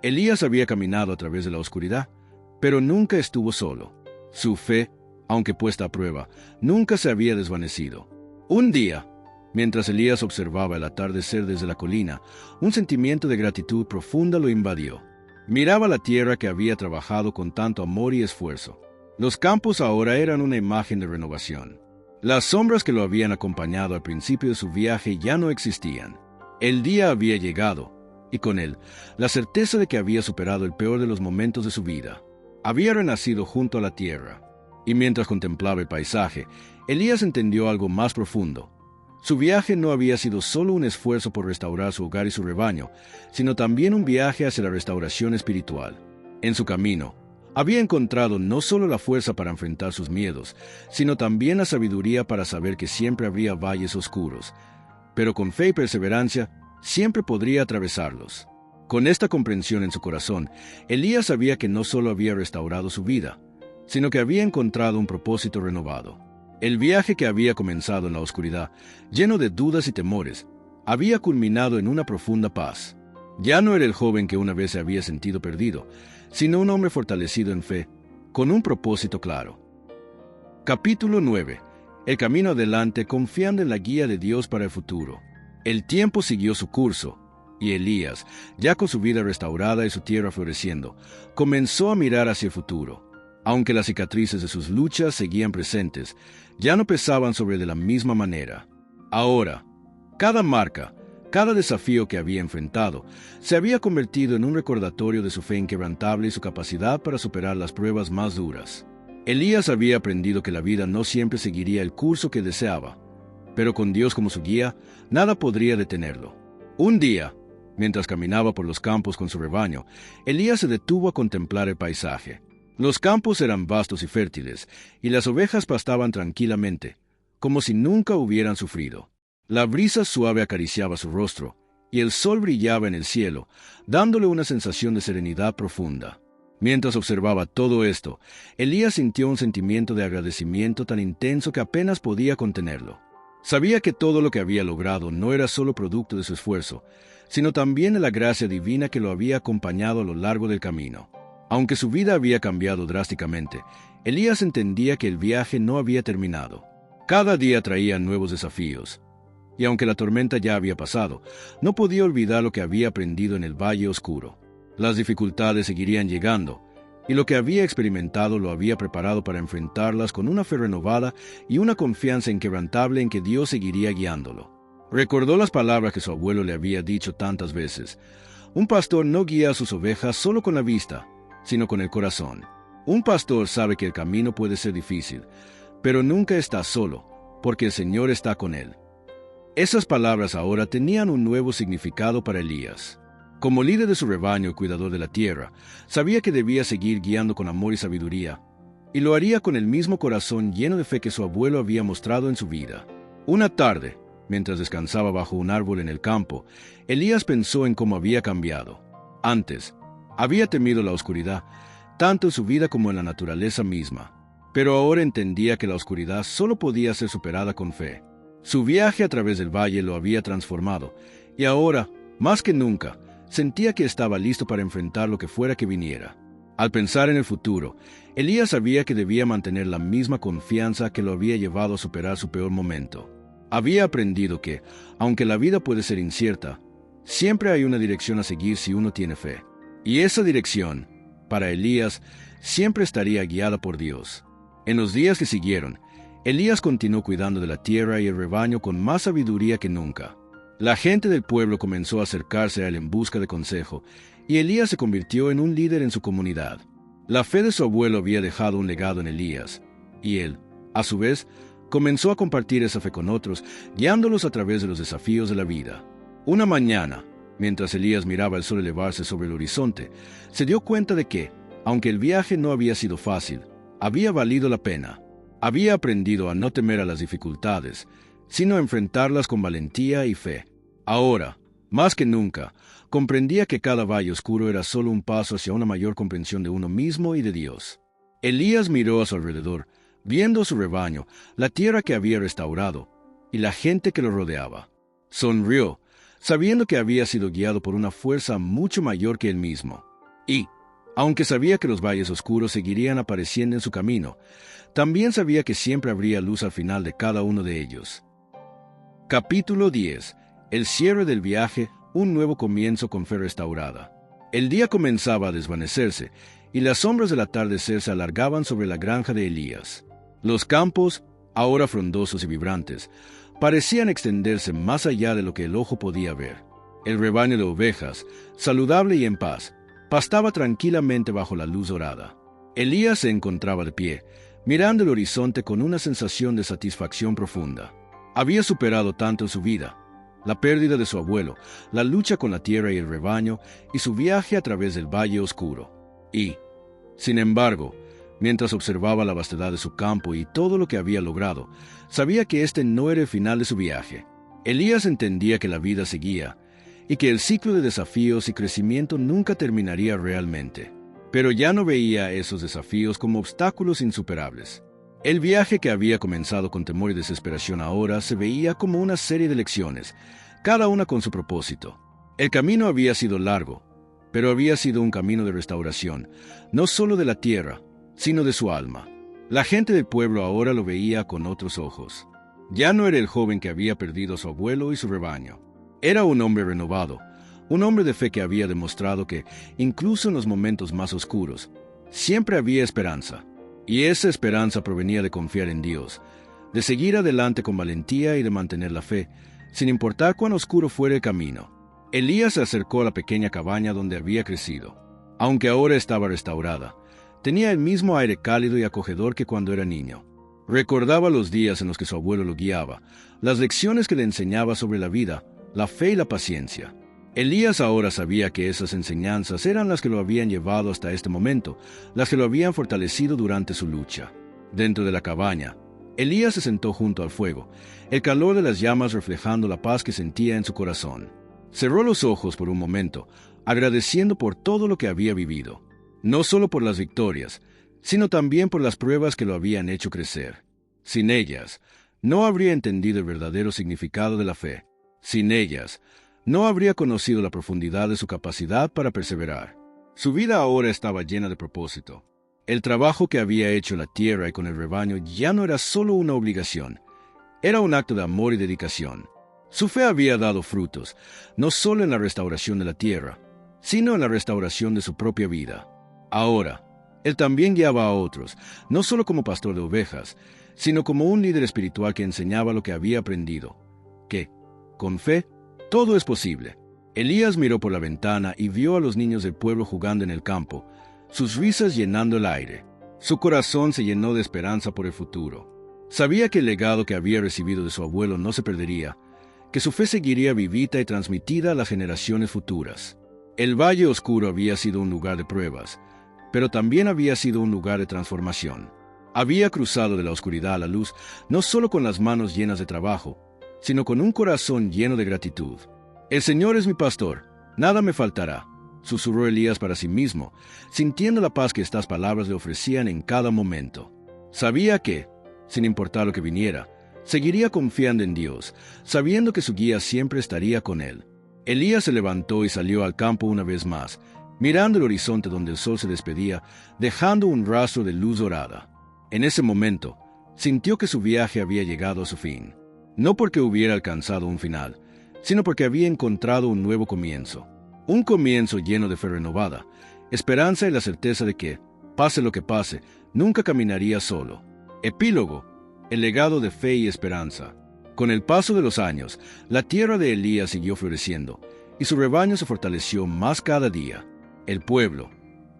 Elías había caminado a través de la oscuridad, pero nunca estuvo solo. Su fe, aunque puesta a prueba, nunca se había desvanecido. Un día, mientras Elías observaba el atardecer desde la colina, un sentimiento de gratitud profunda lo invadió. Miraba la tierra que había trabajado con tanto amor y esfuerzo. Los campos ahora eran una imagen de renovación. Las sombras que lo habían acompañado al principio de su viaje ya no existían. El día había llegado, y con él, la certeza de que había superado el peor de los momentos de su vida. Había renacido junto a la tierra. Y mientras contemplaba el paisaje, Elías entendió algo más profundo. Su viaje no había sido solo un esfuerzo por restaurar su hogar y su rebaño, sino también un viaje hacia la restauración espiritual. En su camino, había encontrado no solo la fuerza para enfrentar sus miedos, sino también la sabiduría para saber que siempre habría valles oscuros, pero con fe y perseverancia, siempre podría atravesarlos. Con esta comprensión en su corazón, Elías sabía que no solo había restaurado su vida, sino que había encontrado un propósito renovado. El viaje que había comenzado en la oscuridad, lleno de dudas y temores, había culminado en una profunda paz. Ya no era el joven que una vez se había sentido perdido, sino un hombre fortalecido en fe, con un propósito claro. Capítulo 9. El camino adelante confiando en la guía de Dios para el futuro. El tiempo siguió su curso, y Elías, ya con su vida restaurada y su tierra floreciendo, comenzó a mirar hacia el futuro. Aunque las cicatrices de sus luchas seguían presentes, ya no pesaban sobre él de la misma manera. Ahora, cada marca, cada desafío que había enfrentado, se había convertido en un recordatorio de su fe inquebrantable y su capacidad para superar las pruebas más duras. Elías había aprendido que la vida no siempre seguiría el curso que deseaba, pero con Dios como su guía, nada podría detenerlo. Un día, mientras caminaba por los campos con su rebaño, Elías se detuvo a contemplar el paisaje. Los campos eran vastos y fértiles, y las ovejas pastaban tranquilamente, como si nunca hubieran sufrido. La brisa suave acariciaba su rostro, y el sol brillaba en el cielo, dándole una sensación de serenidad profunda. Mientras observaba todo esto, Elías sintió un sentimiento de agradecimiento tan intenso que apenas podía contenerlo. Sabía que todo lo que había logrado no era solo producto de su esfuerzo, sino también de la gracia divina que lo había acompañado a lo largo del camino. Aunque su vida había cambiado drásticamente, Elías entendía que el viaje no había terminado. Cada día traía nuevos desafíos. Y aunque la tormenta ya había pasado, no podía olvidar lo que había aprendido en el Valle Oscuro. Las dificultades seguirían llegando, y lo que había experimentado lo había preparado para enfrentarlas con una fe renovada y una confianza inquebrantable en que Dios seguiría guiándolo. Recordó las palabras que su abuelo le había dicho tantas veces: un pastor no guía a sus ovejas solo con la vista, sino con el corazón. Un pastor sabe que el camino puede ser difícil, pero nunca está solo, porque el Señor está con él. Esas palabras ahora tenían un nuevo significado para Elías. Como líder de su rebaño y cuidador de la tierra, sabía que debía seguir guiando con amor y sabiduría, y lo haría con el mismo corazón lleno de fe que su abuelo había mostrado en su vida. Una tarde, mientras descansaba bajo un árbol en el campo, Elías pensó en cómo había cambiado. Antes, había temido la oscuridad, tanto en su vida como en la naturaleza misma, pero ahora entendía que la oscuridad solo podía ser superada con fe. Su viaje a través del valle lo había transformado, y ahora, más que nunca, sentía que estaba listo para enfrentar lo que fuera que viniera. Al pensar en el futuro, Elías sabía que debía mantener la misma confianza que lo había llevado a superar su peor momento. Había aprendido que, aunque la vida puede ser incierta, siempre hay una dirección a seguir si uno tiene fe. Y esa dirección, para Elías, siempre estaría guiada por Dios. En los días que siguieron, Elías continuó cuidando de la tierra y el rebaño con más sabiduría que nunca. La gente del pueblo comenzó a acercarse a él en busca de consejo, y Elías se convirtió en un líder en su comunidad. La fe de su abuelo había dejado un legado en Elías, y él, a su vez, comenzó a compartir esa fe con otros, guiándolos a través de los desafíos de la vida. Una mañana, mientras Elías miraba el sol elevarse sobre el horizonte, se dio cuenta de que, aunque el viaje no había sido fácil, había valido la pena. Había aprendido a no temer a las dificultades, sino a enfrentarlas con valentía y fe. Ahora, más que nunca, comprendía que cada valle oscuro era solo un paso hacia una mayor comprensión de uno mismo y de Dios. Elías miró a su alrededor, viendo su rebaño, la tierra que había restaurado, y la gente que lo rodeaba. Sonrió, sabiendo que había sido guiado por una fuerza mucho mayor que él mismo. Y, aunque sabía que los valles oscuros seguirían apareciendo en su camino, también sabía que siempre habría luz al final de cada uno de ellos. Capítulo 10. El cierre del viaje, un nuevo comienzo con fe restaurada. El día comenzaba a desvanecerse, y las sombras del atardecer se alargaban sobre la granja de Elías. Los campos, ahora frondosos y vibrantes, parecían extenderse más allá de lo que el ojo podía ver. El rebaño de ovejas, saludable y en paz, pastaba tranquilamente bajo la luz dorada. Elías se encontraba de pie, mirando el horizonte con una sensación de satisfacción profunda. Había superado tanto en su vida: la pérdida de su abuelo, la lucha con la tierra y el rebaño, y su viaje a través del valle oscuro. Y, sin embargo, mientras observaba la vastedad de su campo y todo lo que había logrado, sabía que este no era el final de su viaje. Elías entendía que la vida seguía, y que el ciclo de desafíos y crecimiento nunca terminaría realmente. Pero ya no veía esos desafíos como obstáculos insuperables. El viaje que había comenzado con temor y desesperación ahora se veía como una serie de lecciones, cada una con su propósito. El camino había sido largo, pero había sido un camino de restauración, no solo de la tierra, sino de su alma. La gente del pueblo ahora lo veía con otros ojos. Ya no era el joven que había perdido a su abuelo y su rebaño. Era un hombre renovado, un hombre de fe que había demostrado que, incluso en los momentos más oscuros, siempre había esperanza. Y esa esperanza provenía de confiar en Dios, de seguir adelante con valentía y de mantener la fe, sin importar cuán oscuro fuera el camino. Elías se acercó a la pequeña cabaña donde había crecido. Aunque ahora estaba restaurada, tenía el mismo aire cálido y acogedor que cuando era niño. Recordaba los días en los que su abuelo lo guiaba, las lecciones que le enseñaba sobre la vida, la fe y la paciencia. Elías ahora sabía que esas enseñanzas eran las que lo habían llevado hasta este momento, las que lo habían fortalecido durante su lucha. Dentro de la cabaña, Elías se sentó junto al fuego, el calor de las llamas reflejando la paz que sentía en su corazón. Cerró los ojos por un momento, agradeciendo por todo lo que había vivido, no solo por las victorias, sino también por las pruebas que lo habían hecho crecer. Sin ellas, no habría entendido el verdadero significado de la fe. Sin ellas, no habría conocido la profundidad de su capacidad para perseverar. Su vida ahora estaba llena de propósito. El trabajo que había hecho en la tierra y con el rebaño ya no era solo una obligación, era un acto de amor y dedicación. Su fe había dado frutos, no solo en la restauración de la tierra, sino en la restauración de su propia vida. Ahora, él también guiaba a otros, no solo como pastor de ovejas, sino como un líder espiritual que enseñaba lo que había aprendido, que, con fe, todo es posible. Elías miró por la ventana y vio a los niños del pueblo jugando en el campo, sus risas llenando el aire. Su corazón se llenó de esperanza por el futuro. Sabía que el legado que había recibido de su abuelo no se perdería, que su fe seguiría vivita y transmitida a las generaciones futuras. El Valle Oscuro había sido un lugar de pruebas, pero también había sido un lugar de transformación. Había cruzado de la oscuridad a la luz, no solo con las manos llenas de trabajo, sino con un corazón lleno de gratitud. «El Señor es mi pastor, nada me faltará», susurró Elías para sí mismo, sintiendo la paz que estas palabras le ofrecían en cada momento. Sabía que, sin importar lo que viniera, seguiría confiando en Dios, sabiendo que su guía siempre estaría con él. Elías se levantó y salió al campo una vez más, mirando el horizonte donde el sol se despedía, dejando un rastro de luz dorada. En ese momento, sintió que su viaje había llegado a su fin. No porque hubiera alcanzado un final, sino porque había encontrado un nuevo comienzo. Un comienzo lleno de fe renovada, esperanza y la certeza de que, pase lo que pase, nunca caminaría solo. Epílogo: el legado de fe y esperanza. Con el paso de los años, la tierra de Elías siguió floreciendo, y su rebaño se fortaleció más cada día. El pueblo,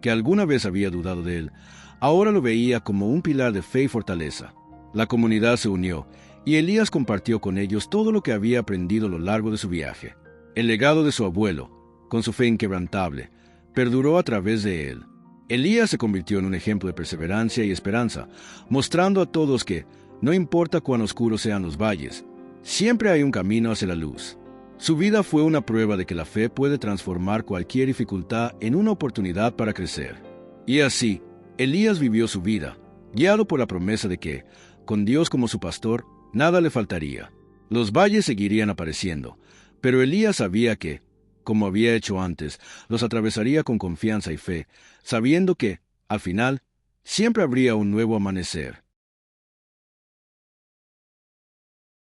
que alguna vez había dudado de él, ahora lo veía como un pilar de fe y fortaleza. La comunidad se unió, y Elías compartió con ellos todo lo que había aprendido a lo largo de su viaje. El legado de su abuelo, con su fe inquebrantable, perduró a través de él. Elías se convirtió en un ejemplo de perseverancia y esperanza, mostrando a todos que, no importa cuán oscuros sean los valles, siempre hay un camino hacia la luz. Su vida fue una prueba de que la fe puede transformar cualquier dificultad en una oportunidad para crecer. Y así, Elías vivió su vida, guiado por la promesa de que, con Dios como su pastor, nada le faltaría. Los valles seguirían apareciendo, pero Elías sabía que, como había hecho antes, los atravesaría con confianza y fe, sabiendo que, al final, siempre habría un nuevo amanecer.